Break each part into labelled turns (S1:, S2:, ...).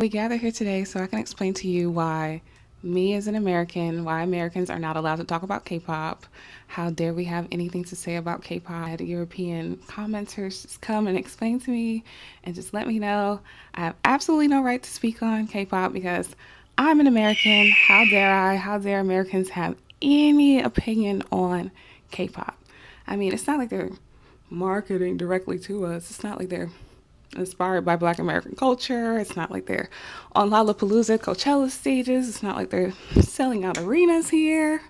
S1: We gather here today so I can explain to you why me as an American, why Americans are not allowed to talk about K-pop. How dare we have anything to say about K-pop? I had European commenters just come and explain to me and just let me know I have absolutely no right to speak on K-pop because I'm an American. How dare I? How dare Americans have any opinion on K-pop? I mean, it's not like they're marketing directly to us. It's not like they're inspired by Black American culture. It's not like they're on Lollapalooza, Coachella stages. It's not like they're selling out arenas here.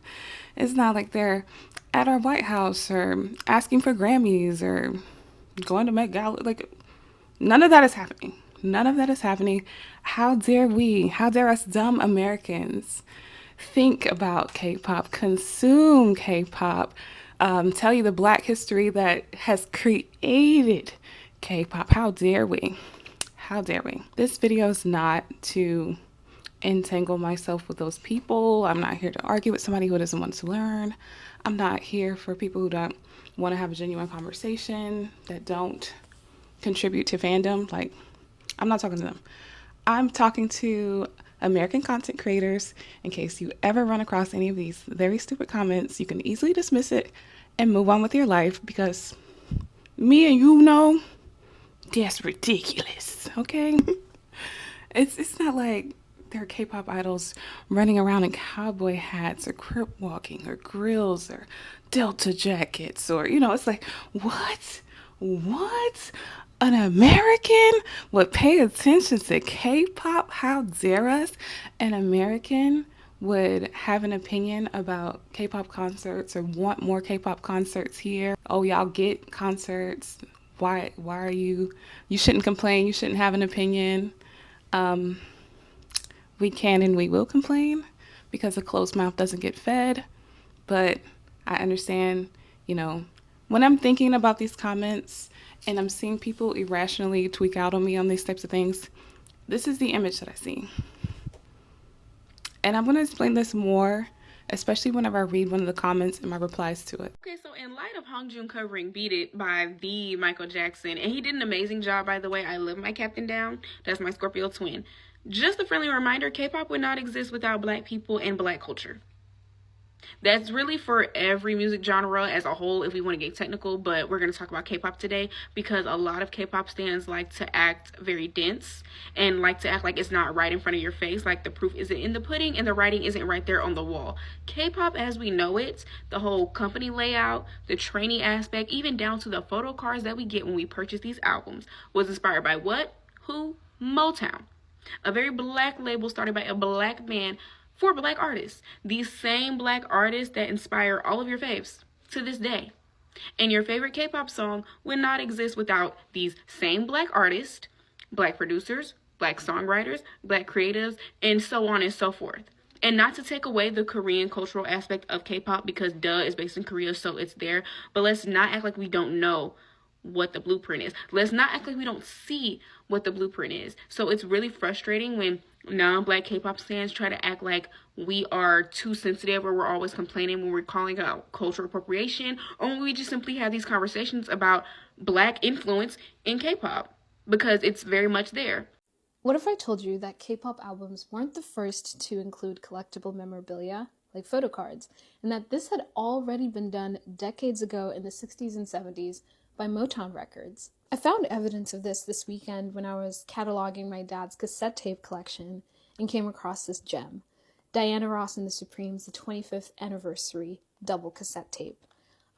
S1: It's not like they're at our White House or asking for Grammys or going to Met Gala. Like, none of that is happening. None of that is happening. How dare we, how dare us dumb Americans think about K-pop, consume K-pop, tell you the Black history that has created K-pop. How dare we? How dare we? This video is not to entangle myself with those people. I'm not here to argue with somebody who doesn't want to learn. I'm not here for people who don't want to have a genuine conversation, that don't contribute to fandom. Like, I'm not talking to them. I'm talking to American content creators. In case you ever run across any of these very stupid comments, you can easily dismiss it and move on with your life because me and you know that's ridiculous, okay? It's not like there are K-pop idols running around in cowboy hats or crip walking or grills or delta jackets or, it's like, what? What? An American would pay attention to K-pop? How dare us? An American would have an opinion about K-pop concerts or want more K-pop concerts here. Oh, y'all get concerts. Why are you shouldn't complain, you shouldn't have an opinion. Um, we can and we will complain because a closed mouth doesn't get fed. But I understand, when I'm thinking about these comments and I'm seeing people irrationally tweak out on me on these types of things, this is the image that I see. And I'm going to explain this more, especially whenever I read one of the comments and my replies to it.
S2: Okay, so in light of Hong Joon covering Beat It by the Michael Jackson, and he did an amazing job, by the way. I love my Captain Down. That's my Scorpio twin. Just a friendly reminder, K-pop would not exist without Black people and Black culture. That's really for every music genre as a whole if we want to get technical, but we're going to talk about K-pop today because a lot of K-pop stans like to act very dense and like to act like it's not right in front of your face, like the proof isn't in the pudding and the writing isn't right there on the wall. K-pop as we know it, the whole company layout, the trainee aspect, even down to the photo cards that we get when we purchase these albums, was inspired by what? Who? Motown. A very Black label started by a Black man for Black artists. These same Black artists that inspire all of your faves to this day. And your favorite K-pop song would not exist without these same Black artists, Black producers, Black songwriters, Black creatives, and so on and so forth. And not to take away the Korean cultural aspect of K-pop because duh is based in Korea, so it's there. But let's not act like we don't know what the blueprint is. Let's not act like we don't see what the blueprint is. So it's really frustrating when non-Black K-pop fans try to act like we are too sensitive or we're always complaining when we're calling out cultural appropriation, or when we just simply have these conversations about Black influence in K-pop, because it's very much there.
S3: What if I told you that K-pop albums weren't the first to include collectible memorabilia, like photo cards, and that this had already been done decades ago in the 60s and 70s by Motown Records? I found evidence of this weekend when I was cataloging my dad's cassette tape collection and came across this gem, Diana Ross and the Supremes, the 25th anniversary double cassette tape.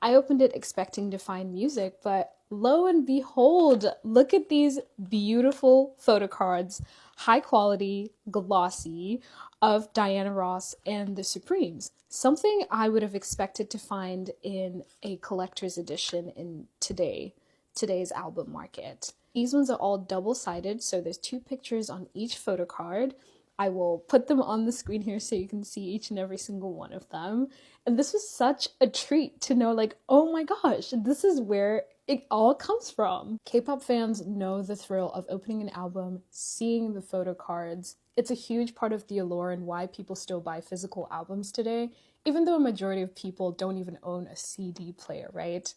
S3: I opened it expecting to find music, but lo and behold, look at these beautiful photo cards, high quality, glossy, of Diana Ross and the Supremes. Something I would have expected to find in a collector's edition in today's album market. These ones are all double-sided, so there's 2 pictures on each photo card. I will put them on the screen here so you can see each and every single one of them. And this was such a treat to know, like, oh my gosh, this is where it all comes from. K-pop fans know the thrill of opening an album, seeing the photo cards. It's a huge part of the allure and why people still buy physical albums today, even though a majority of people don't even own a CD player, right?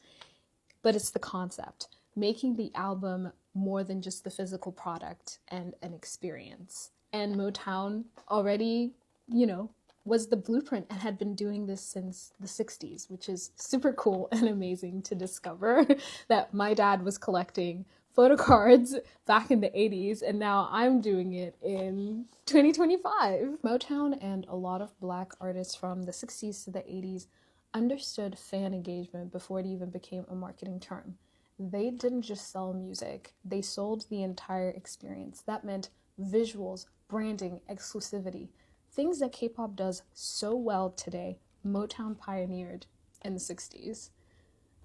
S3: But it's the concept. Making the album more than just the physical product and an experience. And Motown already, you know, was the blueprint and had been doing this since the 60s, which is super cool and amazing to discover that my dad was collecting photo cards back in the 80s and now I'm doing it in 2025. Motown and a lot of black artists from the 60s to the 80s understood fan engagement before it even became a marketing term. They didn't just sell music, they sold the entire experience. That meant visuals, branding, exclusivity. Things that K-pop does so well today, Motown pioneered in the 60s.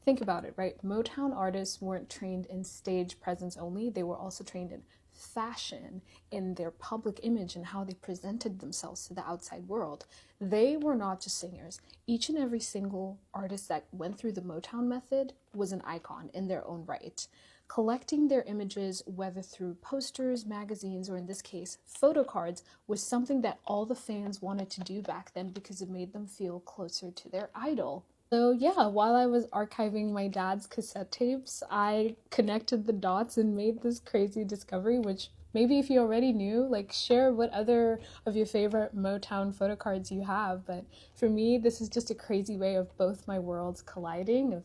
S3: Think about it, right? Motown artists weren't trained in stage presence only, they were also trained in fashion, in their public image, and how they presented themselves to the outside world. They were not just singers. Each and every single artist that went through the Motown method was an icon in their own right. Collecting their images, whether through posters, magazines, or in this case, photo cards, was something that all the fans wanted to do back then because it made them feel closer to their idol. So yeah, while I was archiving my dad's cassette tapes, I connected the dots and made this crazy discovery, which maybe if you already knew, like share what other of your favorite Motown photo cards you have. But for me, this is just a crazy way of both my worlds colliding, of,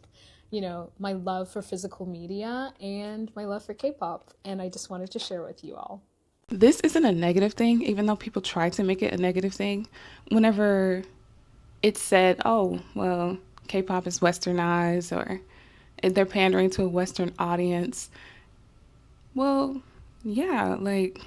S3: you know, my love for physical media and my love for K-pop. And I just wanted to share with you all.
S1: This isn't a negative thing, even though people try to make it a negative thing. Whenever it's said, oh, well, K-pop is westernized or they're pandering to a Western audience. Well, yeah, like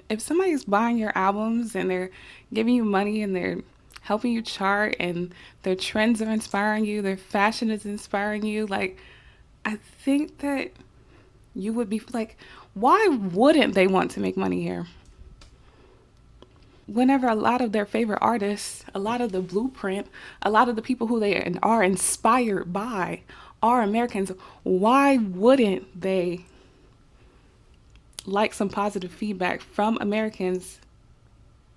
S1: if somebody's buying your albums and they're giving you money and they're helping you chart and their trends are inspiring you, their fashion is inspiring you, like I think that you would be like, why wouldn't they want to make money here? Whenever a lot of their favorite artists, a lot of the blueprint, a lot of the people who they are inspired by are Americans, why wouldn't they like some positive feedback from Americans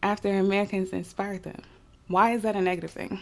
S1: after Americans inspired them? Why is that a negative thing?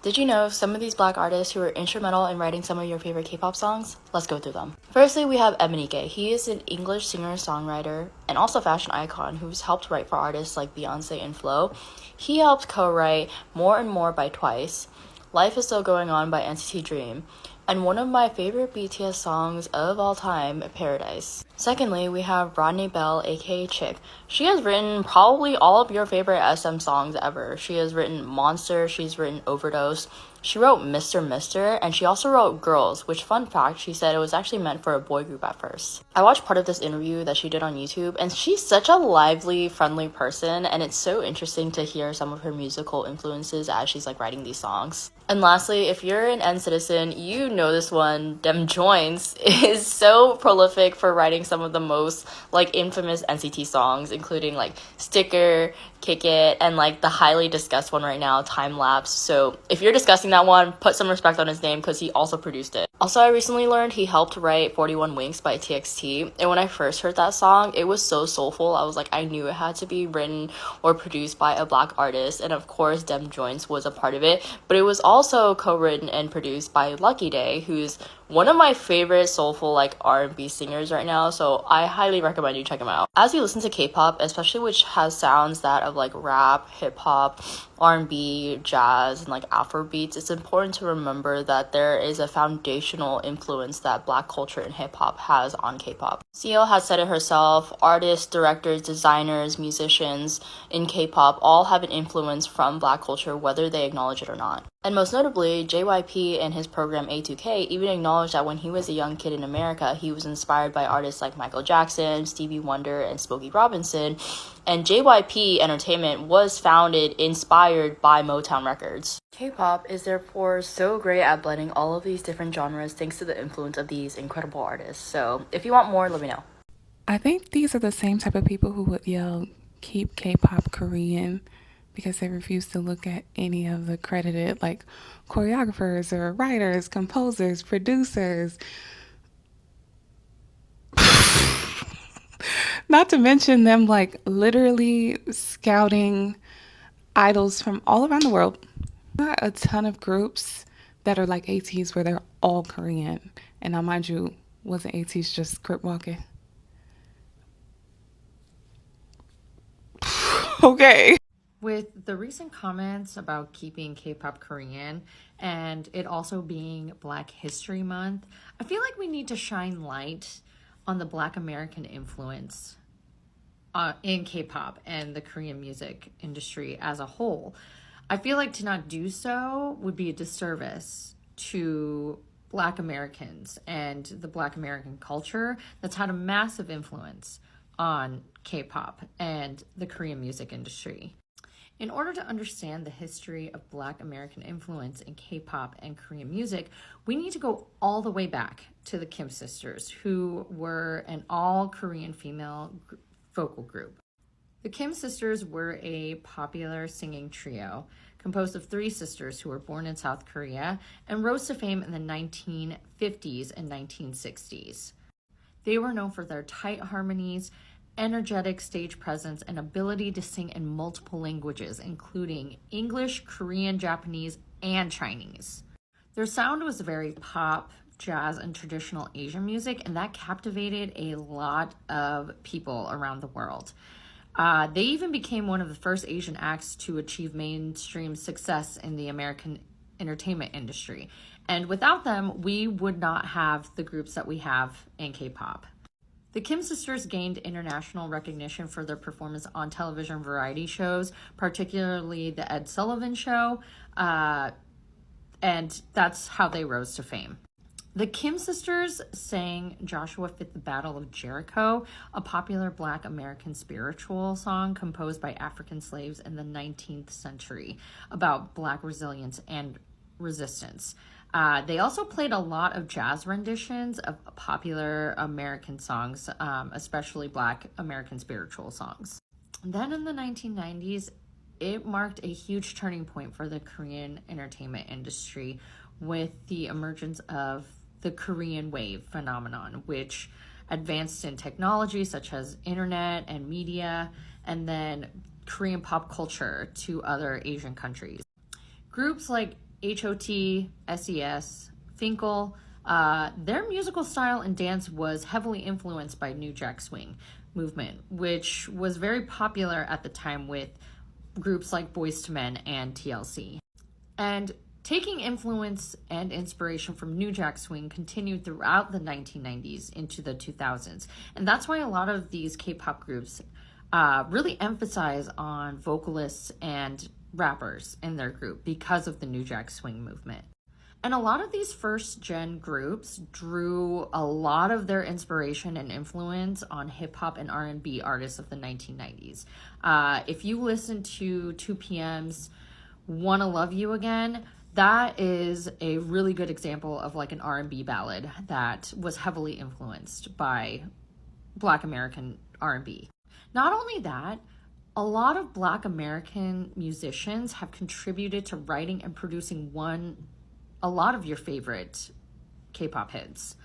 S4: Did you know some of these black artists who were instrumental in writing some of your favorite K-pop songs? Let's go through them. Firstly, we have Emanike. He is an English singer-songwriter and also fashion icon who's helped write for artists like Beyonce and Flo. He helped co-write More and More by Twice, Life is Still Going On by NCT Dream, and one of my favorite BTS songs of all time, Paradise. Secondly, we have Rodney Bell, aka Chick. She has written probably all of your favorite SM songs ever. She has written Monster, she's written Overdose, she wrote Mr. Mister, and she also wrote Girls, which, fun fact, she said it was actually meant for a boy group at first. I watched part of this interview that she did on YouTube, and she's such a lively, friendly person, and it's so interesting to hear some of her musical influences as she's like writing these songs. And lastly, if you're an N citizen, you know this one. Dem Joins is so prolific for writing some of the most like infamous NCT songs, including like Sticker, Kick It, and like the highly discussed one right now, Time Lapse. So if you're discussing that one, put some respect on his name because he also produced it. Also, I recently learned he helped write 41 Winks by TXT, and when I first heard that song, it was so soulful. I was like, I knew it had to be written or produced by a black artist, and of course Dem Joints was a part of it, but it was also co-written and produced by Lucky Day, who's one of my favorite soulful like R&B singers right now, so I highly recommend you check him out. As you listen to K-pop, especially which has sounds that of like rap, hip-hop, R&B, jazz, and like Afro beats, it's important to remember that there is a foundational influence that black culture and hip-hop has on K-pop. CEO has said it herself, artists, directors, designers, musicians in K-pop all have an influence from black culture whether they acknowledge it or not. And most notably, JYP and his program A2K even acknowledged that when he was a young kid in America, he was inspired by artists like Michael Jackson, Stevie Wonder, and Smokey Robinson. And JYP Entertainment was founded, inspired by Motown Records. K-pop is therefore so great at blending all of these different genres thanks to the influence of these incredible artists. So if you want more, let me know.
S1: I think these are the same type of people who would yell, keep K-pop Korean, because they refuse to look at any of the credited like choreographers or writers, composers, producers. Not to mention them like literally scouting idols from all around the world. Not a ton of groups that are like ATs where they're all Korean. And now mind you, wasn't ATs just script walking? Okay.
S5: With the recent comments about keeping K-pop Korean and it also being Black History Month, I feel like we need to shine light on the Black American influence in K-pop and the Korean music industry as a whole. I feel like to not do so would be a disservice to Black Americans and the Black American culture that's had a massive influence on K-pop and the Korean music industry. In order to understand the history of Black American influence in K-pop and Korean music, we need to go all the way back to the Kim sisters, who were an all-Korean female vocal group. The Kim sisters were a popular singing trio composed of three sisters who were born in South Korea and rose to fame in the 1950s and 1960s. They were known for their tight harmonies, energetic stage presence, and ability to sing in multiple languages, including English, Korean, Japanese, and Chinese. Their sound was very pop, jazz, and traditional Asian music, and that captivated a lot of people around the world. They even became one of the first Asian acts to achieve mainstream success in the American entertainment industry. And without them, we would not have the groups that we have in K-pop. The Kim sisters gained international recognition for their performance on television variety shows, particularly The Ed Sullivan Show, and that's how they rose to fame. The Kim sisters sang Joshua Fit the Battle of Jericho, a popular Black American spiritual song composed by African slaves in the 19th century about Black resilience and resistance. They also played a lot of jazz renditions of popular American songs, especially Black American spiritual songs. And then in the 1990s, it marked a huge turning point for the Korean entertainment industry with the emergence of the Korean wave phenomenon, which advanced in technology such as internet and media, and then Korean pop culture to other Asian countries. Groups like HOT, SES, Finkel, their musical style and dance was heavily influenced by New Jack Swing movement, which was very popular at the time with groups like Boyz II Men and TLC. And taking influence and inspiration from New Jack Swing continued throughout the 1990s into the 2000s. And that's why a lot of these K-pop groups really emphasize on vocalists and rappers in their group because of the New Jack Swing movement. And a lot of these first gen groups drew a lot of their inspiration and influence on hip hop and R&B artists of the 1990s. If you listen to 2PM's Wanna Love You Again, that is a really good example of like an R&B ballad that was heavily influenced by Black American R&B. Not only that, a lot of Black American musicians have contributed to writing and producing a lot of your favorite K-pop hits.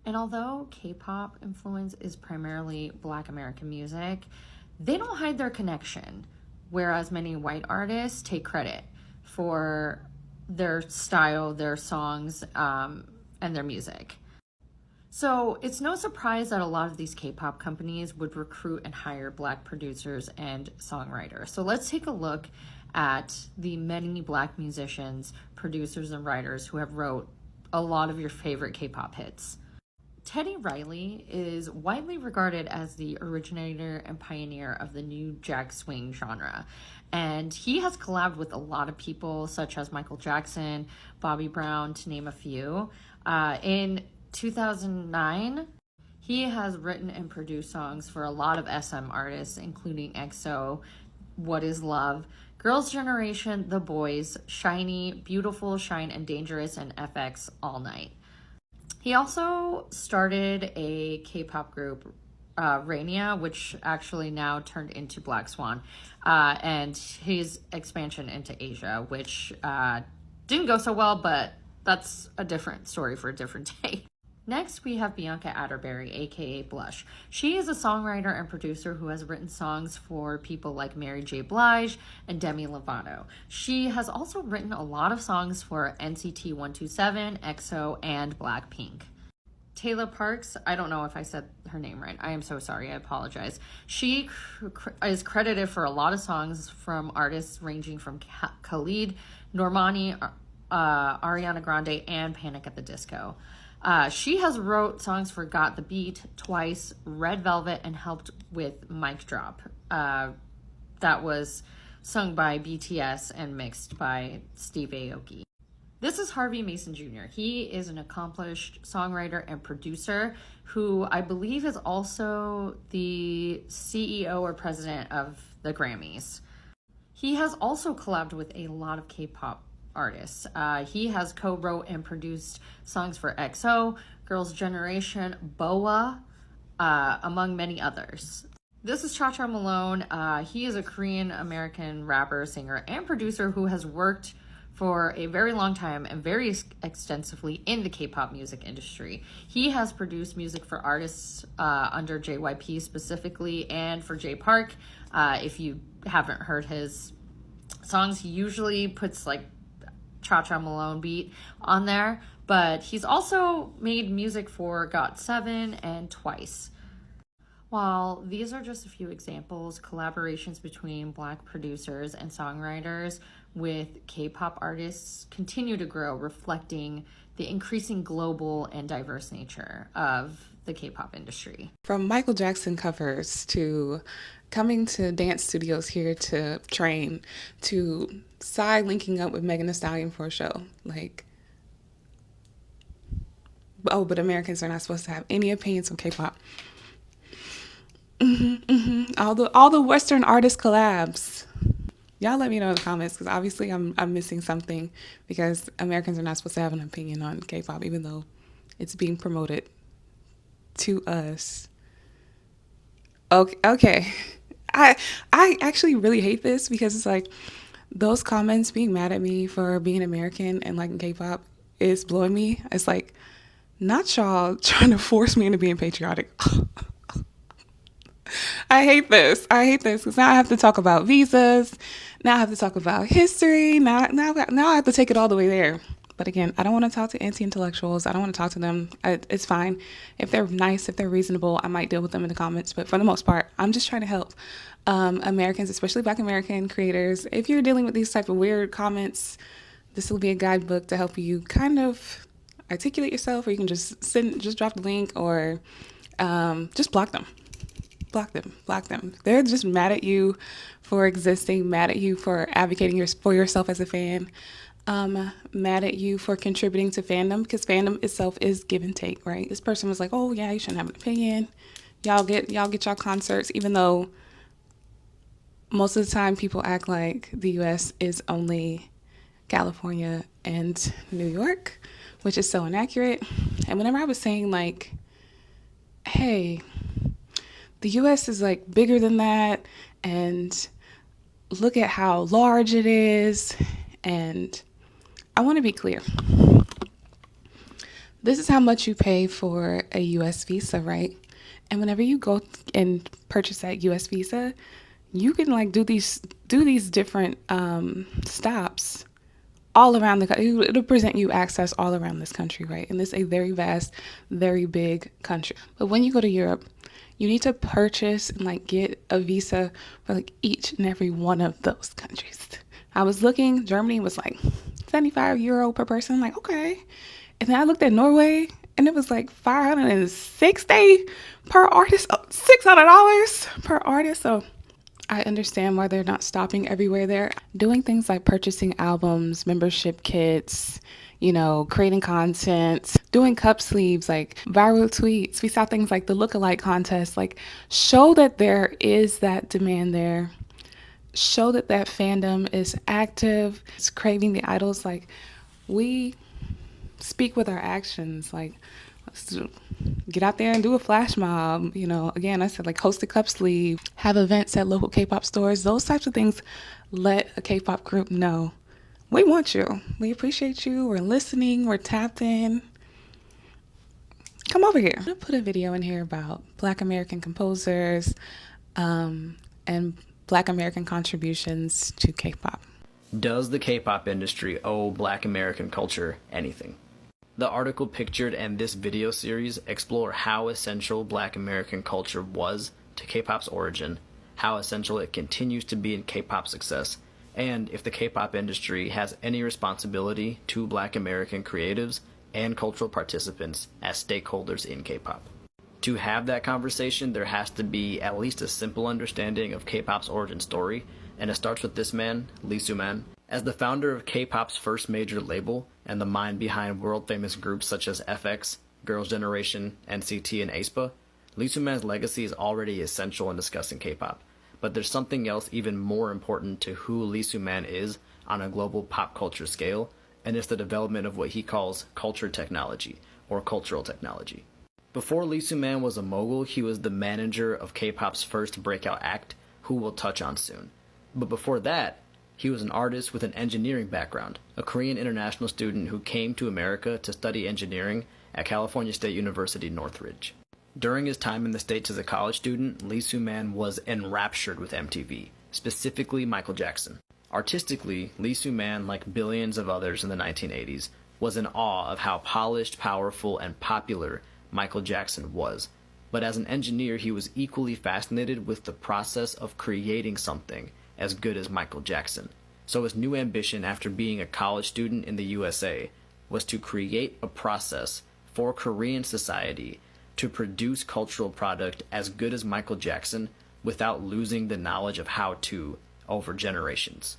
S5: And although K-pop influence is primarily Black American music, they don't hide their connection, whereas many white artists take credit for their style, their songs, and their music. So it's no surprise that a lot of these K-pop companies would recruit and hire Black producers and songwriters. So let's take a look at the many Black musicians, producers, and writers who have wrote a lot of your favorite K-pop hits. Teddy Riley is widely regarded as the originator and pioneer of the New Jack Swing genre. And he has collabed with a lot of people such as Michael Jackson, Bobby Brown, to name a few. In 2009, he has written and produced songs for a lot of SM artists, including EXO, What Is Love, Girls' Generation, The Boys, Shiny, Beautiful, Shine, and Dangerous, and FX All Night. He also started a K-pop group, Rainier, which actually now turned into Black Swan, and his expansion into Asia, which didn't go so well, but that's a different story for a different day. Next, we have Bianca Atterbury, aka Blush. She is a songwriter and producer who has written songs for people like Mary J. Blige and Demi Lovato. She has also written a lot of songs for NCT 127, EXO, and Blackpink. Taylor Parks, I don't know if I said her name right. I am so sorry. I apologize. She is credited for a lot of songs from artists ranging from Khalid, Normani, Ariana Grande, and Panic at the Disco. She has wrote songs for Got the Beat, Twice, Red Velvet, and helped with Mic Drop. That was sung by BTS and mixed by Steve Aoki. This is Harvey Mason Jr. He is an accomplished songwriter and producer who I believe is also the CEO or president of the Grammys. He has also collabed with a lot of K-pop artists. He has co-wrote and produced songs for EXO, Girls' Generation, BoA, among many others. This is Cha Cha Malone. He is a Korean-American rapper, singer, and producer who has worked for a very long time and very extensively in the K-pop music industry. He has produced music for artists under JYP specifically and for J Park. If you haven't heard his songs, he usually puts like Cha Cha Malone beat on there, but he's also made music for GOT7 and Twice. While these are just a few examples, collaborations between Black producers and songwriters with K-pop artists continue to grow, reflecting the increasing global and diverse nature of the K-pop industry.
S1: From Michael Jackson covers to coming to dance studios here to train, to Psy linking up with Megan Thee Stallion for a show. Like, oh, but Americans are not supposed to have any opinions on K-pop. All the Western artist collabs. Y'all let me know in the comments, because obviously I'm missing something, because Americans are not supposed to have an opinion on K-pop, even though it's being promoted to us. Okay. I actually really hate this, because it's like those comments being mad at me for being American and liking K-pop is blowing me. It's like, not y'all trying to force me into being patriotic. I hate this because now I have to talk about visas. Now I have to talk about history. Now I have to take it all the way there. But again, I don't want to talk to anti-intellectuals. I don't want to talk to them. It's fine. If they're nice, if they're reasonable, I might deal with them in the comments. But for the most part, I'm just trying to help Americans, especially Black American creators. If you're dealing with these type of weird comments, this will be a guidebook to help you kind of articulate yourself, or you can just drop the link, or just block them. Block them. They're just mad at you for existing, mad at you for advocating for yourself as a fan, mad at you for contributing to fandom, because fandom itself is give and take, right? This person was like, oh yeah, you shouldn't have an opinion. Y'all get y'all concerts, even though most of the time people act like the US is only California and New York, which is so inaccurate. And whenever I was saying like, hey, the US is like bigger than that, and look at how large it is. And I want to be clear. This is how much you pay for a US visa, right? And whenever you go and purchase that US visa, you can like do these different stops all around the country. It'll present you access all around this country, right? And this is a very vast, very big country. But when you go to Europe, you need to purchase and like get a visa for like each and every one of those countries. I was looking, Germany was like €75 per person. I'm like, okay. And then I looked at Norway, and it was like $560 per artist, $600 per artist. So I understand why they're not stopping everywhere there. Doing things like purchasing albums, membership kits, creating content, doing cup sleeves, like viral tweets. We saw things like the lookalike contest, like show that there is that demand there. Show that fandom is active. It's craving the idols. Like, we speak with our actions. Like, let's get out there and do a flash mob. Again, I said like host a cup sleeve, have events at local K-pop stores. Those types of things let a K-pop group know, we want you. We appreciate you. We're listening. We're tapped in. Come over here. I'm going to put a video in here about Black American composers and Black American contributions to K-pop.
S6: Does the K-pop industry owe Black American culture anything? The article pictured and this video series explore how essential Black American culture was to K-pop's origin, how essential it continues to be in K-pop's success, and if the K-pop industry has any responsibility to Black American creatives and cultural participants as stakeholders in K-pop. To have that conversation, there has to be at least a simple understanding of K-pop's origin story, and it starts with this man, Lee Soo-man. As the founder of K-pop's first major label and the mind behind world-famous groups such as FX, Girls' Generation, NCT, and aespa, Lee Soo-man's legacy is already essential in discussing K-pop. But there's something else even more important to who Lee Soo-man is on a global pop culture scale, and it's the development of what he calls culture technology, or cultural technology. Before Lee Soo-man was a mogul, he was the manager of K-pop's first breakout act, who we'll touch on soon. But before that, he was an artist with an engineering background, a Korean international student who came to America to study engineering at California State University, Northridge. During his time in the States as a college student, Lee Soo-man was enraptured with MTV, specifically Michael Jackson. Artistically, Lee Soo-man, like billions of others in the 1980s, was in awe of how polished, powerful, and popular Michael Jackson was. But as an engineer, he was equally fascinated with the process of creating something as good as Michael Jackson. So his new ambition after being a college student in the USA was to create a process for Korean society to produce cultural product as good as Michael Jackson without losing the knowledge of how to over generations.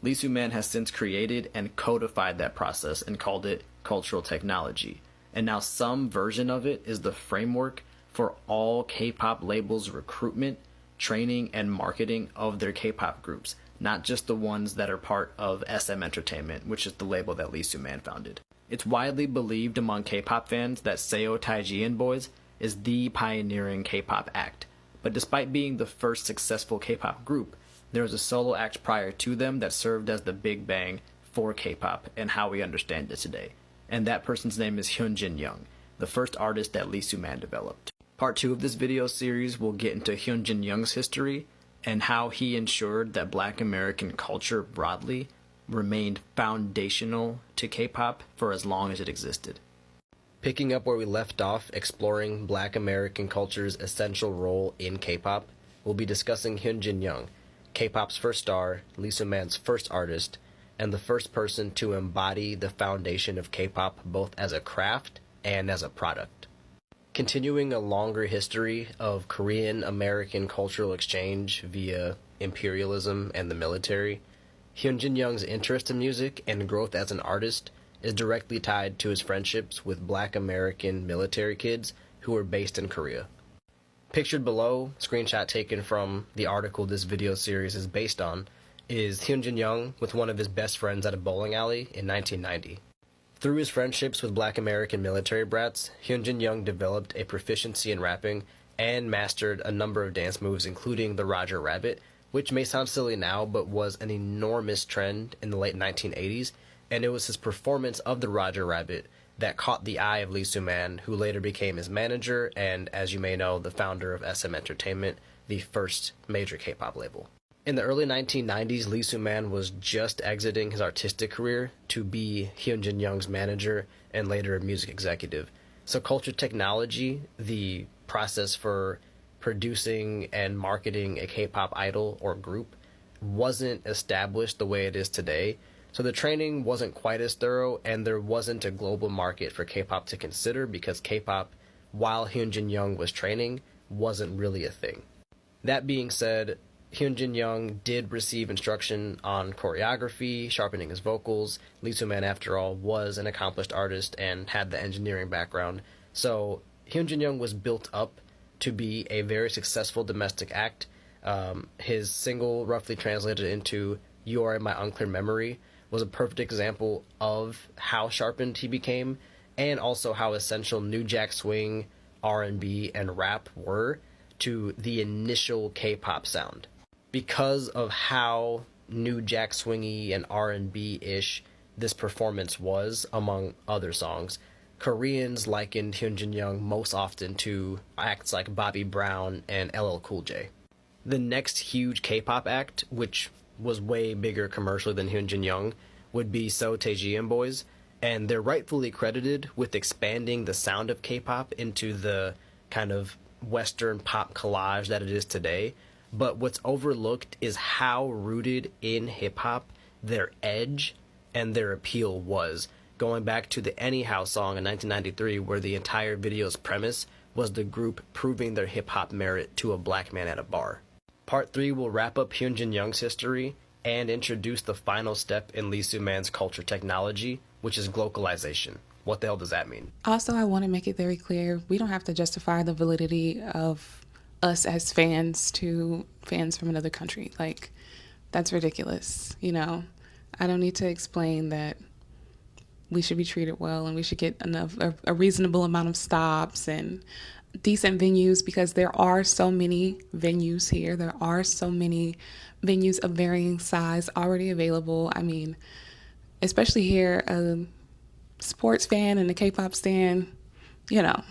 S6: Lee Soo-man has since created and codified that process and called it cultural technology. And now some version of it is the framework for all K-pop labels' recruitment, training, and marketing of their K-pop groups, not just the ones that are part of SM Entertainment, which is the label that Lee Soo-man founded. It's widely believed among K-pop fans that Seo Taiji and Boys is the pioneering K-pop act, but despite being the first successful K-pop group, there was a solo act prior to them that served as the big bang for K-pop and how we understand it today. And that person's name is Hyun Jin-young, the first artist that Lee Soo-man developed. Part 2 of this video series will get into Hyun Jin-young's history and how he ensured that Black American culture broadly remained foundational to K-pop for as long as it existed. Picking up where we left off, exploring Black American culture's essential role in K-pop, we'll be discussing Hyun Jin-young, K-pop's first star, Lee Soo-man's first artist, and the first person to embody the foundation of K-pop both as a craft and as a product. Continuing a longer history of Korean-American cultural exchange via imperialism and the military, Hyun Jin-young's interest in music and growth as an artist is directly tied to his friendships with Black American military kids who were based in Korea. Pictured below, screenshot taken from the article this video series is based on, is Hyun Jin-young with one of his best friends at a bowling alley in 1990. Through his friendships with Black American military brats, Hyun Jin-young developed a proficiency in rapping and mastered a number of dance moves, including the Roger Rabbit, which may sound silly now, but was an enormous trend in the late 1980s, and it was his performance of the Roger Rabbit that caught the eye of Lee Soo-man, who later became his manager and, as you may know, the founder of SM Entertainment, the first major K-pop label. In the early 1990s, Lee Soo-man was just exiting his artistic career to be Hyun Jin-young's manager and later a music executive. So culture technology, the process for producing and marketing a K-pop idol or group, wasn't established the way it is today. So the training wasn't quite as thorough, and there wasn't a global market for K-pop to consider because K-pop, while Hyun Jin-young was training, wasn't really a thing. That being said, Hyun Jin-young did receive instruction on choreography, sharpening his vocals. Lee Soo-man, after all, was an accomplished artist and had the engineering background. So Hyun Jin-young was built up to be a very successful domestic act. His single, roughly translated into "You Are in My Unclear Memory," was a perfect example of how sharpened he became, and also how essential New Jack Swing, R&B, and rap were to the initial K-pop sound. Because of how New Jack Swingy and R&B-ish this performance was, among other songs, Koreans likened Hyun Jin-young most often to acts like Bobby Brown and LL Cool J. The next huge K-pop act, which was way bigger commercially than Hyun Jin-young, would be Seo Taiji and Boys, and they're rightfully credited with expanding the sound of K-pop into the kind of Western pop collage that it is today. But what's overlooked is how rooted in hip-hop their edge and their appeal was, going back to the Anyhow song in 1993, where the entire video's premise was the group proving their hip-hop merit to a black man at a bar. Part 3 will wrap up Hyun Jin-young's history and introduce the final step in Lee Soo-man's culture technology, which is glocalization. What the hell does that mean?
S1: Also, I want to make it very clear, we don't have to justify the validity of us as fans to fans from another country. Like, that's ridiculous, you know? I don't need to explain that we should be treated well and we should get a reasonable amount of stops and decent venues, because there are so many venues here. There are so many venues of varying size already available. I mean, especially here, a sports fan and a K-pop stan, you know,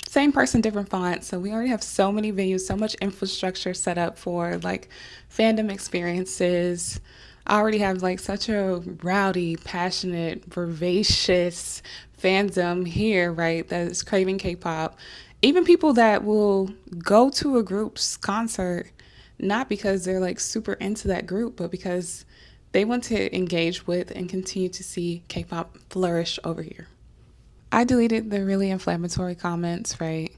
S1: same person, different font. So we already have so many venues, so much infrastructure set up for like fandom experiences. I already have like such a rowdy, passionate, vivacious fandom here, right, that is craving K-pop. Even people that will go to a group's concert, not because they're like super into that group, but because they want to engage with and continue to see K-pop flourish over here. I deleted the really inflammatory comments, right?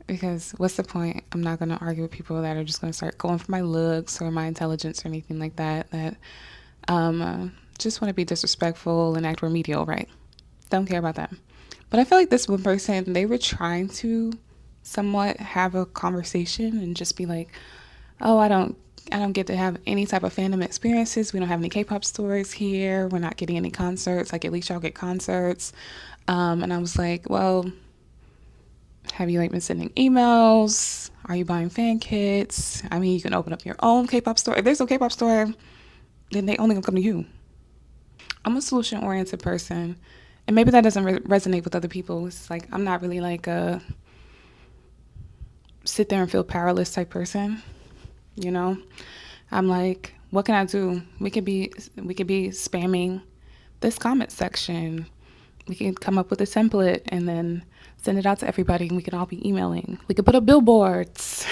S1: Because what's the point? I'm not going to argue with people that are just going to start going for my looks or my intelligence or anything like that. That just want to be disrespectful and act remedial, right? Don't care about that. But I feel like this one person, they were trying to somewhat have a conversation and just be like, oh, I don't get to have any type of fandom experiences. We don't have any K-pop stores here. We're not getting any concerts. Like, at least y'all get concerts. And I was like, well, have you like been sending emails? Are you buying fan kits? I mean, you can open up your own K-pop store. If there's no K-pop store, then they only gonna come to you. I'm a solution-oriented person, and maybe that doesn't resonate with other people. It's like, I'm not really like a sit there and feel powerless type person, you know? I'm like, what can I do? We could be spamming this comment section. We can come up with a template and then send it out to everybody, and we could all be emailing. We could put up billboards.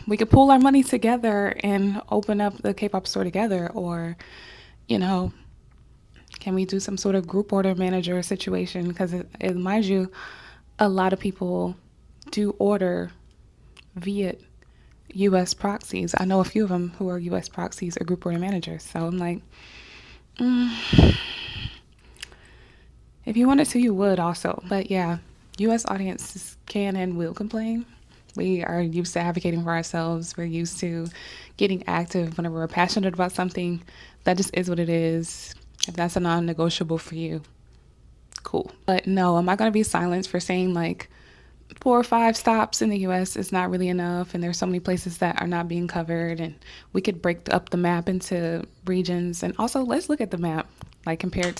S1: We could pool our money together and open up the K-pop store together. Or, you know, can we do some sort of group order manager situation? Because mind you, a lot of people do order via U.S. proxies. I know a few of them who are U.S. proxies or group order managers. So I'm like, if you wanted to, you would also. But yeah, U.S. audiences can and will complain. We are used to advocating for ourselves. We're used to getting active whenever we're passionate about something. That just is what it is. If that's a non-negotiable for you, cool. But no, am I going to be silenced for saying like 4 or 5 stops in the U.S. is not really enough, and there's so many places that are not being covered, and we could break up the map into regions. And also, let's look at the map, like comparing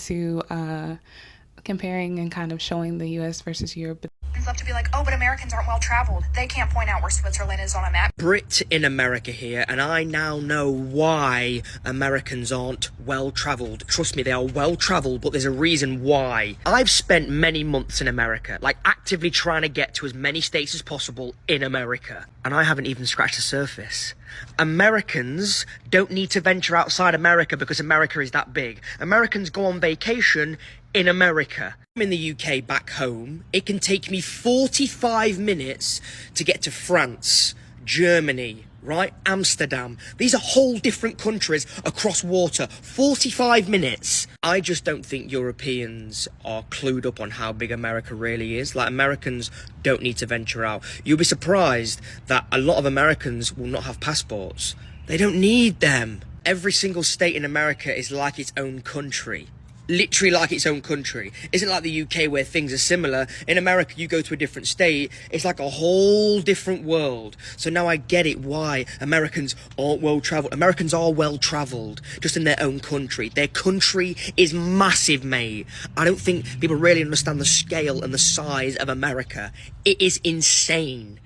S1: and kind of showing the U.S. versus Europe.
S7: Love to be like, oh, but Americans aren't well traveled. They can't point out where Switzerland is on a map.
S8: Brit in America here, and I now know why Americans aren't well travelled. Trust me, they are well travelled, but there's a reason why. I've spent many months in America, like actively trying to get to as many states as possible in America, and I haven't even scratched the surface. Americans don't need to venture outside America because America is that big. Americans go on vacation in America. I'm in the UK back home. It can take me 45 minutes to get to France, Germany, right? Amsterdam. These are whole different countries across water. 45 minutes. I just don't think Europeans are clued up on how big America really is. Like, Americans don't need to venture out. You'll be surprised that a lot of Americans will not have passports. They don't need them. Every single state in America is like its own country. Literally like its own country. Isn't like the UK where things are similar. In America, you go to a different state, it's like a whole different world. So now I get it why Americans aren't well travelled. Americans are well travelled, just in their own country. Their country is massive, mate. I don't think people really understand the scale and the size of America. It is insane.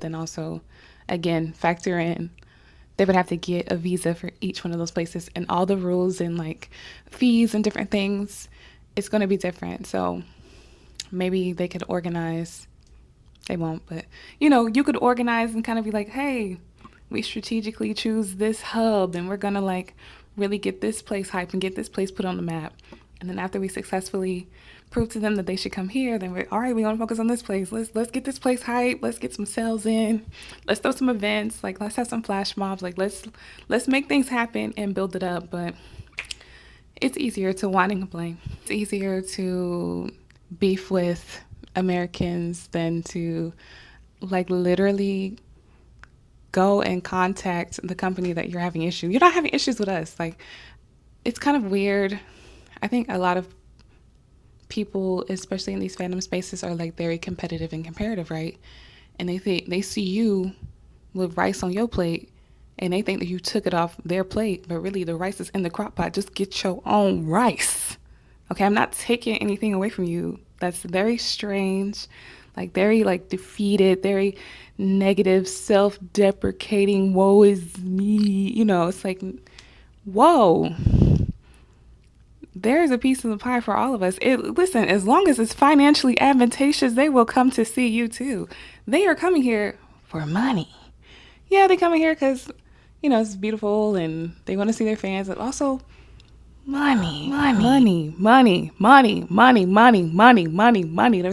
S1: Then also, again, factor in they would have to get a visa for each one of those places, and all the rules and like fees and different things, it's going to be different. So maybe they could organize, they won't, but you could organize and kind of be like, hey, we strategically choose this hub and we're going to like really get this place hyped and get this place put on the map. And then after we successfully prove to them that they should come here, then we're all right, we want to focus on this place. Let's get this place hyped. Let's get some sales in. Let's throw some events. Like let's have some flash mobs. Like let's make things happen and build it up. But it's easier to whine and complain. It's easier to beef with Americans than to like literally go and contact the company that you're having issues. You're not having issues with us. Like, it's kind of weird. I think a lot of people, especially in these fandom spaces, are like very competitive and comparative, right? And they think they see you with rice on your plate and they think that you took it off their plate, but really the rice is in the crock pot. Just get your own rice. Okay, I'm not taking anything away from you. That's very strange, like very like defeated, very negative, self-deprecating, woe is me. It's like, whoa. There's a piece of the pie for all of us. Listen, as long as it's financially advantageous, they will come to see you too. They are coming here for money. Yeah, they coming here because, it's beautiful and they want to see their fans, but also money. There's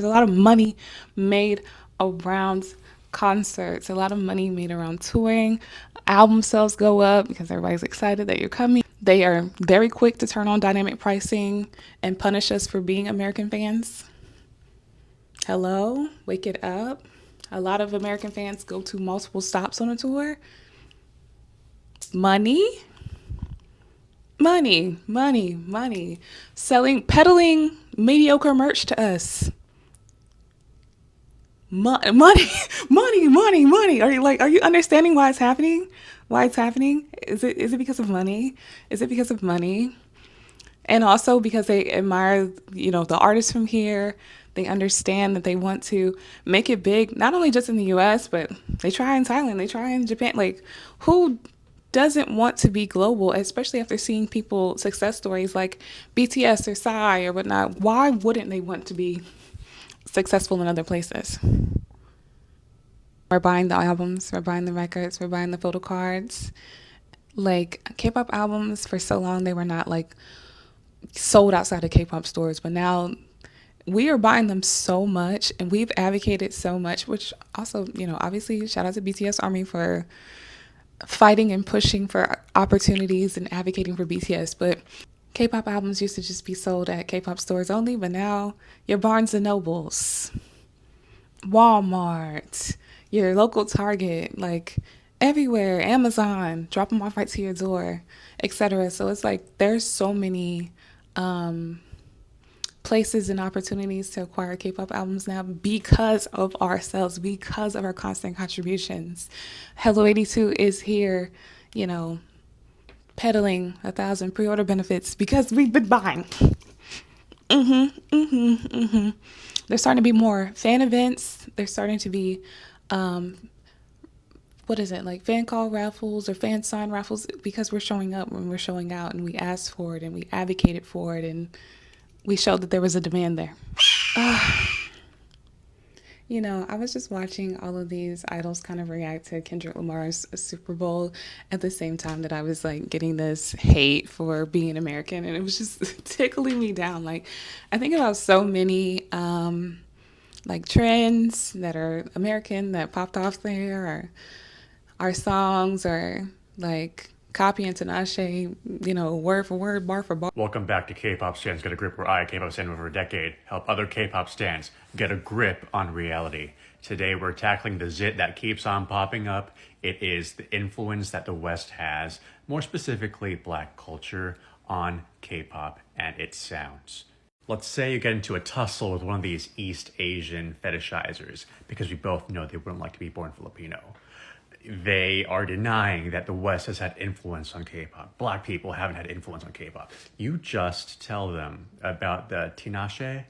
S1: a lot of money made around concerts, a lot of money made around touring. Album sales go up because everybody's excited that you're coming. They are very quick to turn on dynamic pricing and punish us for being American fans. Hello, wake it up. A lot of American fans go to multiple stops on a tour. Money. Peddling mediocre merch to us. Money. Are you understanding why it's happening? Is it because of money? And also because they admire, the artists from here. They understand that they want to make it big, not only just in the US, but they try in Thailand, they try in Japan. Like, who doesn't want to be global, especially after seeing people success stories like BTS or Psy or whatnot? Why wouldn't they want to be successful in other places? We're buying the albums, we're buying the records, we're buying the photo cards. Like, K-pop albums, for so long, they were not like sold outside of K-pop stores, but now we are buying them so much and we've advocated so much, which also, obviously shout out to BTS Army for fighting and pushing for opportunities and advocating for BTS. But K-pop albums used to just be sold at K-pop stores only, but now your Barnes and Nobles, Walmart, your local Target, like everywhere, Amazon, drop them off right to your door, etc. So it's like there's so many places and opportunities to acquire K-pop albums now because of ourselves, because of our constant contributions. Hello 82 is here, peddling 1,000 pre-order benefits because we've been buying. There's starting to be more fan events. There's starting to be, like fan call raffles or fan sign raffles because we're showing up when we're showing out and we asked for it and we advocated for it and we showed that there was a demand there. I was just watching all of these idols kind of react to Kendrick Lamar's Super Bowl at the same time that I was like getting this hate for being American, and it was just tickling me down. Like, I think about so many like trends that are American that popped off there, or our songs, or like copy and Tinashe, word for word, bar for bar.
S9: Welcome back to K-Pop Stans Get a Grip, where I, K-Pop Stan over a decade, help other K-Pop stans get a grip on reality. Today we're tackling the zit that keeps on popping up. It is the influence that the West has, more specifically Black culture, on K-pop and its sounds. Let's say you get into a tussle with one of these East Asian fetishizers, because we both know they wouldn't like to be born Filipino. They are denying that the West has had influence on K-pop. Black people haven't had influence on K-pop. You just tell them about the Tinashe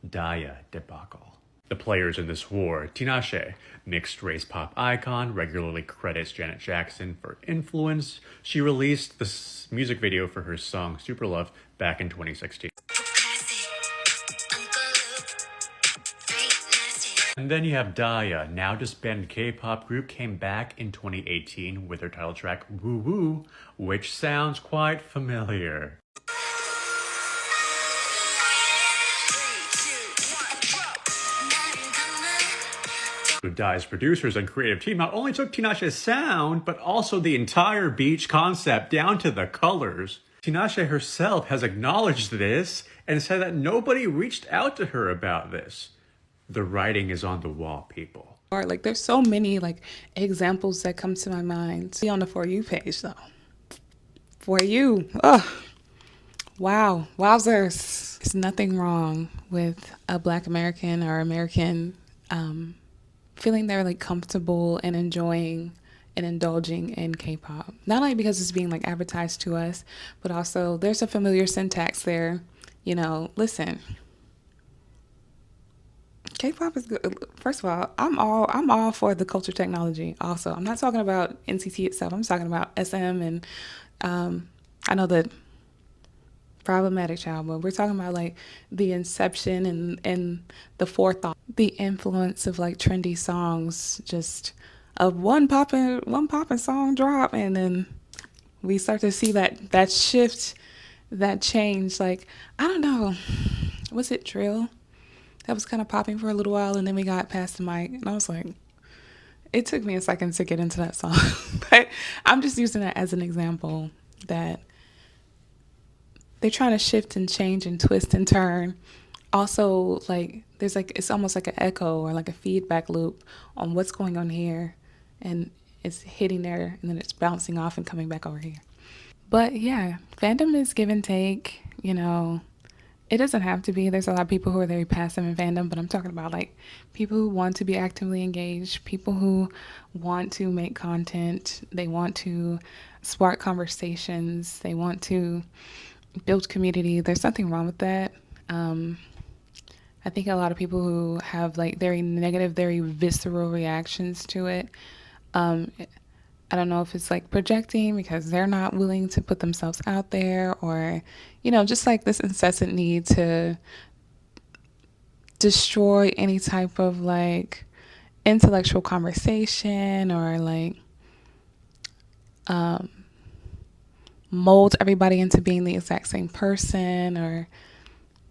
S9: Daya debacle. the players in this war. Tinashe, mixed-race pop icon, regularly credits Janet Jackson for influence. She released this music video for her song Super Love back in 2016. And then you have Daya, now disbanded K-pop group, came back in 2018 with their title track Woo Woo, which sounds quite familiar. Daya's producers and creative team not only took Tinashe's sound, but also the entire beach concept down to the colors. Tinashe herself has acknowledged this and said that nobody reached out to her about this. The writing is on the wall, people.
S1: Like, there's so many like examples that come to my mind. See on the For You page though. For You. Oh, wow. Wowzers. There's nothing wrong with a Black American or American feeling they're like comfortable and enjoying and indulging in K-pop. Not only because it's being like advertised to us, but also there's a familiar syntax there. You know, listen. K-pop is good. First of all, I'm all for the culture technology. Also, I'm not talking about NCT itself. I'm talking about SM and I know the problematic child, but we're talking about like the inception and the forethought, the influence of like trendy songs, just of one popping song drop, and then we start to see that shift, that change. Like, I don't know, was it Drill that was kind of popping for a little while, and then we got past the mic, and I was like, it took me a second to get into that song. But I'm just using that as an example that they're trying to shift and change and twist and turn. Also, like, there's like, it's almost like an echo or like a feedback loop on what's going on here, and it's hitting there and then it's bouncing off and coming back over here. But yeah, fandom is give and take, you know. It doesn't have to be. There's a lot of people who are very passive in fandom, but I'm talking about like people who want to be actively engaged, people who want to make content, they want to spark conversations, they want to build community. There's nothing wrong with that. I think a lot of people who have like very negative, very visceral reactions to it, I don't know if it's like projecting because they're not willing to put themselves out there, or, you know, just like this incessant need to destroy any type of like intellectual conversation, or like mold everybody into being the exact same person or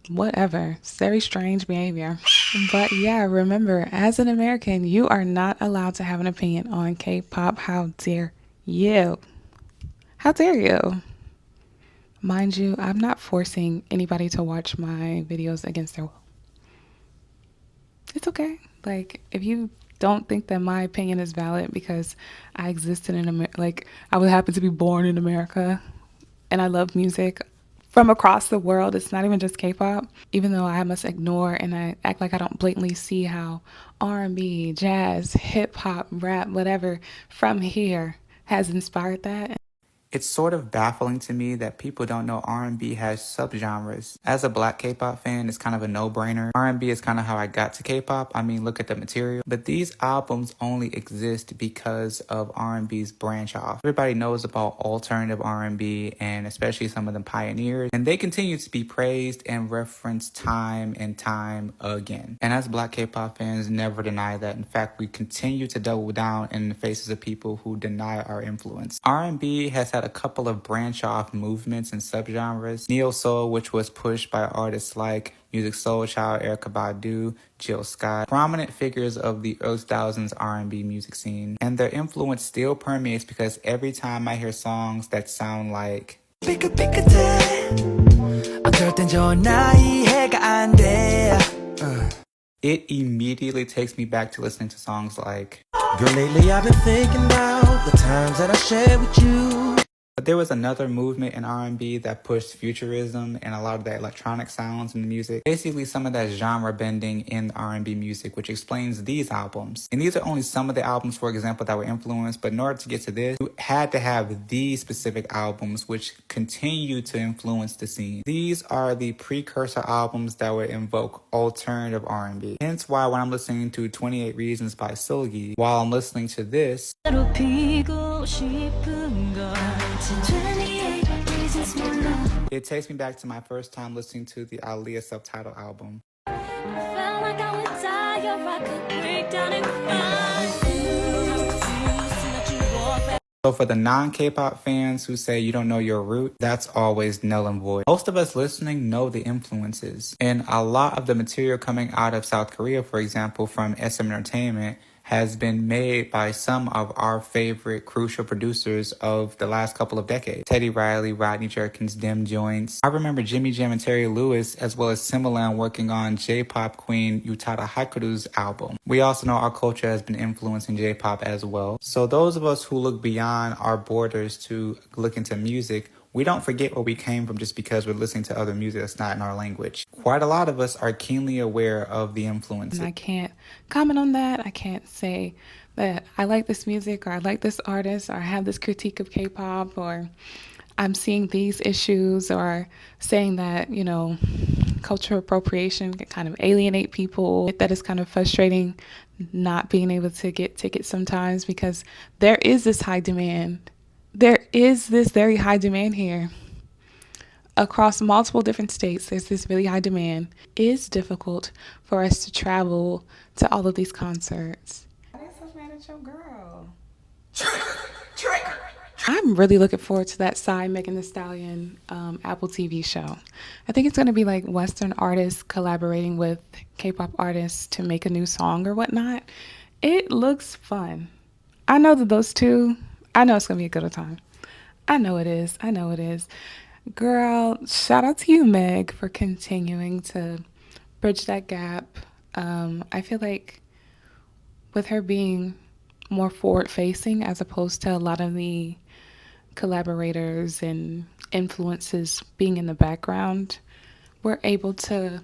S1: whatever. It's very strange behavior. But yeah, remember, as an American, you are not allowed to have an opinion on K-pop. How dare you? How dare you? Mind you, I'm not forcing anybody to watch my videos against their will. It's okay. Like, if you don't think that my opinion is valid because I existed in America, like I would happen to be born in America and I love music from across the world. It's not even just K-pop, even though I must ignore and I act like I don't blatantly see how R&B, jazz, hip hop, rap, whatever from here has inspired that.
S10: It's sort of baffling to me that people don't know R&B has subgenres. As a Black K-pop fan, it's kind of a no-brainer. R&B is kind of how I got to K-pop. I mean, look at the material. But these albums only exist because of R&B's branch off. Everybody knows about alternative R&B and especially some of the pioneers. And they continue to be praised and referenced time and time again. And as Black K-pop fans, never deny that. In fact, we continue to double down in the faces of people who deny our influence. R&B has had a couple of branch off movements and subgenres. Neo Soul, which was pushed by artists like Music Soul Child, Erykah Badu, Jill Scott, prominent figures of the early 2000s R&B music scene. And their influence still permeates because every time I hear songs that sound like it immediately takes me back to listening to songs like Girl, lately I've been thinking about the times that I shared with you. But there was another movement in R&B that pushed futurism and a lot of the electronic sounds in the music. Basically some of that genre bending in R&B music, which explains these albums. And these are only some of the albums, for example, that were influenced, but in order to get to this, you had to have these specific albums which continue to influence the scene. These are the precursor albums that would invoke alternative R&B. Hence why when I'm listening to 28 Reasons by Seulgi, while I'm listening to this, it takes me back to my first time listening to the Aaliyah subtitle album. So for the non-K-pop fans who say you don't know your root, that's always null and void. Most of us listening know the influences. And a lot of the material coming out of South Korea, for example, from SM Entertainment, has been made by some of our favorite crucial producers of the last couple of decades. Teddy Riley, Rodney Jerkins, Dim Joints. I remember Jimmy Jam and Terry Lewis, as well as Similan, working on J-pop queen Utada Hakuru's album. We also know our culture has been influencing J-pop as well. So those of us who look beyond our borders to look into music, we don't forget where we came from just because we're listening to other music that's not in our language. Quite a lot of us are keenly aware of the influences.
S1: And I can't comment on that. I can't say that I like this music or I like this artist or I have this critique of K-pop or I'm seeing these issues or saying that, you know, cultural appropriation can kind of alienate people. That is kind of frustrating not being able to get tickets sometimes because there is this high demand. There is this very high demand here. Across multiple different states, there's this really high demand. It is difficult for us to travel to all of these concerts. Why are you so mad at your girl? I'm really looking forward to that Psy Megan Thee Stallion Apple TV show. I think it's going to be like Western artists collaborating with K-pop artists to make a new song or whatnot. It looks fun. I know that those two, I know it's going to be a good time. I know it is. I know it is. Girl, shout out to you, Meg, for continuing to bridge that gap. I feel like with her being more forward-facing as opposed to a lot of the collaborators and influences being in the background, we're able to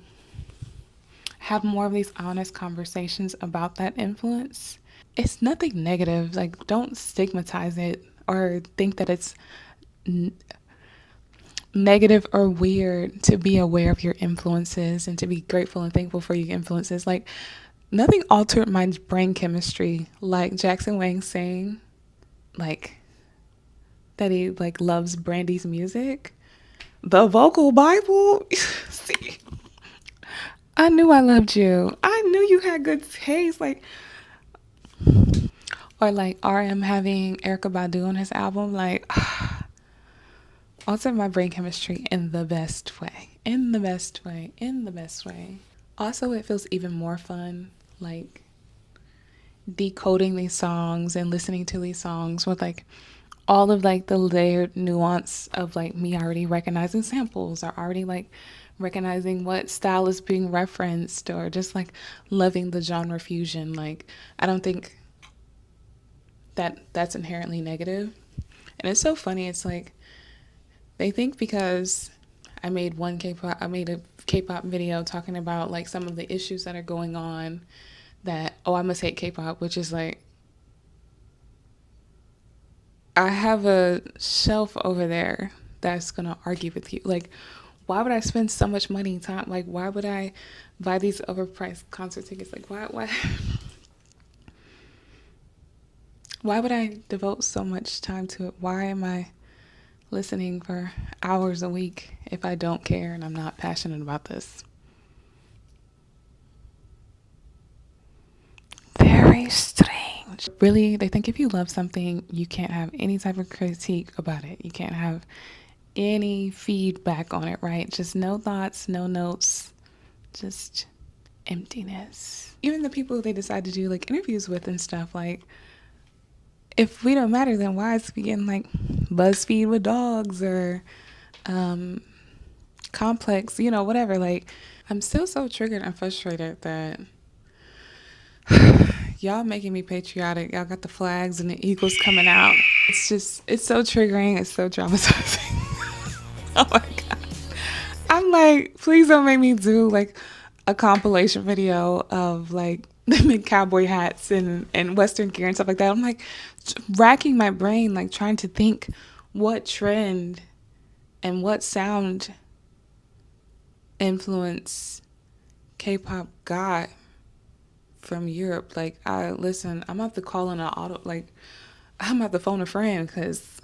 S1: have more of these honest conversations about that influence. It's nothing negative. Like, don't stigmatize it or think that it's negative or weird to be aware of your influences and to be grateful and thankful for your influences. Like, nothing altered my brain chemistry like Jackson Wang saying like that he like loves Brandy's music. The vocal Bible. See, I knew I loved you. I knew you had good taste. Like, or like RM having Erykah Badu on his album. Like, altered my brain chemistry in the best way. In the best way. In the best way. Also, it feels even more fun, like decoding these songs and listening to these songs with like all of like the layered nuance of like me already recognizing samples or already like recognizing what style is being referenced or just like loving the genre fusion. Like, I don't think that that's inherently negative. And it's so funny. It's like they think because I made a K-pop video talking about like some of the issues that are going on that, oh, I must hate K-pop, which is like, I have a shelf over there that's gonna argue with you. Like, why would I spend so much money time? Like, why would I buy these overpriced concert tickets? Like, why would I devote so much time to it? Why am I listening for hours a week if I don't care and I'm not passionate about this? Very strange. Really, they think if you love something, you can't have any type of critique about it. You can't have any feedback on it, right? Just no thoughts, no notes, just emptiness. Even the people they decide to do like interviews with and stuff, like, if we don't matter, then why is we getting like BuzzFeed with dogs or Complex, you know, whatever. Like, I'm still so triggered and frustrated that Y'all making me patriotic. Y'all got the flags and the eagles coming out. It's so triggering. It's so traumatizing. Oh my God. I'm like, please don't make me do like a compilation video of like them in cowboy hats and Western gear and stuff like that. I'm like racking my brain, like trying to think what trend and what sound influence K-pop got from Europe. Like, I'm gonna have to call in an auto, like, I'm gonna have to phone a friend because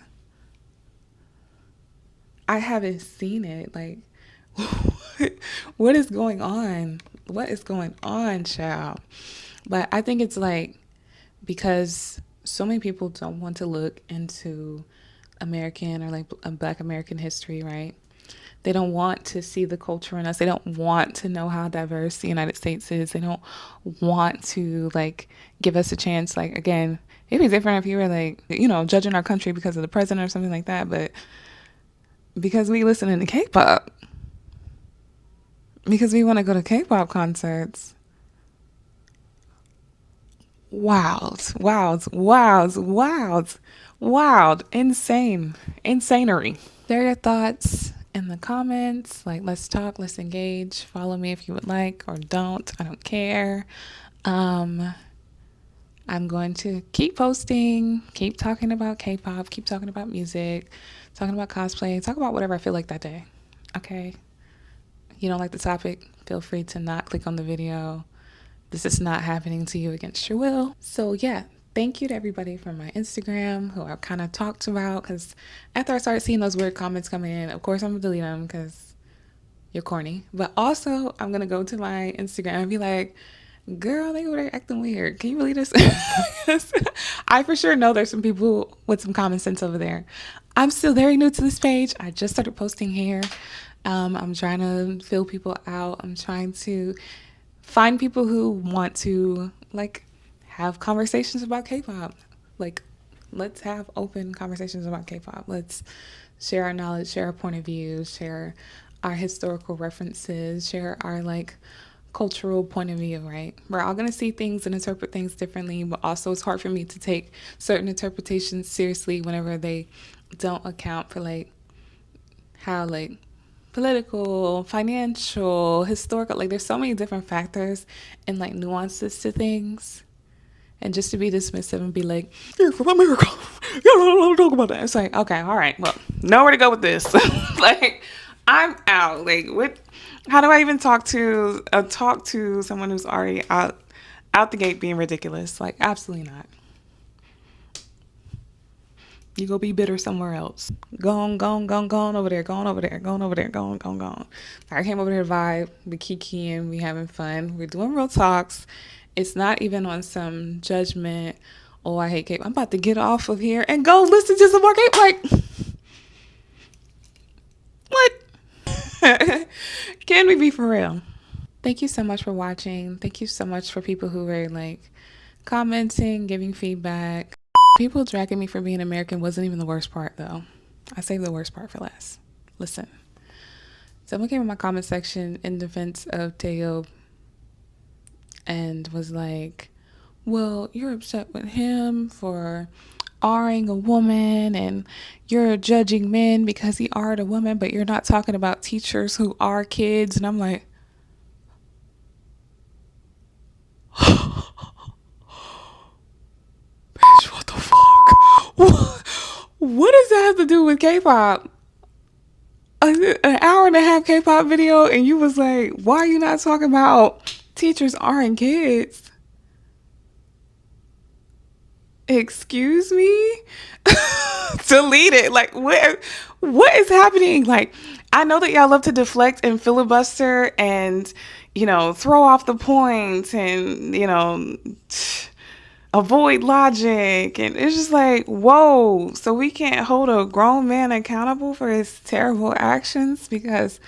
S1: I haven't seen it. Like, what is going on? What is going on, child? But I think it's like because so many people don't want to look into American or like Black American history, right? They don't want to see the culture in us. They don't want to know how diverse the United States is. They don't want to like give us a chance. Like again, it'd be different if you were like, judging our country because of the president or something like that. But because we listen to K-pop, because we want to go to K-pop concerts. Wild, insanery. Share your thoughts in the comments. Like, let's talk, let's engage. Follow me if you would like or don't. I don't care. I'm going to keep posting, keep talking about K-pop, keep talking about music, talking about cosplay, talk about whatever I feel like that day. Okay? You don't like the topic? Feel free to not click on the video. This is not happening to you against your will. So yeah, thank you to everybody from my Instagram who I've kind of talked about, because after I started seeing those weird comments coming in, of course I'm gonna delete them because you're corny. But also I'm gonna go to my Instagram and be like, girl, they were acting weird. Can you believe this? I for sure know there's some people with some common sense over there. I'm still very new to this page. I just started posting here. I'm trying to fill people out. I'm trying to find people who want to like have conversations about K-pop. Like, let's have open conversations about K-pop. Let's share our knowledge, share our point of view, share our historical references, share our like cultural point of view, right? We're all going to see things and interpret things differently, but also it's hard for me to take certain interpretations seriously whenever they don't account for like how like political, financial, historical, like there's so many different factors and like nuances to things. And just to be dismissive and be like, you're from America, you don't talk about that. It's like, okay, all right, well, nowhere to go with this. Like, I'm out. Like, what? How do I even talk to someone who's already out the gate being ridiculous? Like, absolutely not. You go be bitter somewhere else. Go on over there. Go on over there. Go on over there. Go on. I came over here to vibe, be kikiing, we having fun. We're doing real talks. It's not even on some judgment. Oh, I hate K-pop. I'm about to get off of here and go listen to some more K-pop. Like, what? Can we be for real? Thank you so much for watching. Thank you so much for people who were like commenting, giving feedback. People dragging me for being American wasn't even the worst part, though. I saved the worst part for last. Listen. Someone came in my comment section in defense of Teo and was like, well, you're upset with him for R-ing a woman and you're judging men because he R-ed a woman, but you're not talking about teachers who are kids. And I'm like, bitch, what the fuck? What does that have to do with K-pop? An hour and a half K-pop video and you was like, why are you not talking about teachers aren't kids? Excuse me? Delete it. Like, what is happening? Like, I know that y'all love to deflect and filibuster and, throw off the points and, avoid logic. And it's just like, whoa. So we can't hold a grown man accountable for his terrible actions because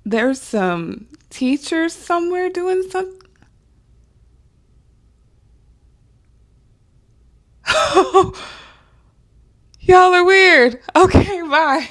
S1: there's some teachers somewhere doing something. Y'all are weird. Okay, bye.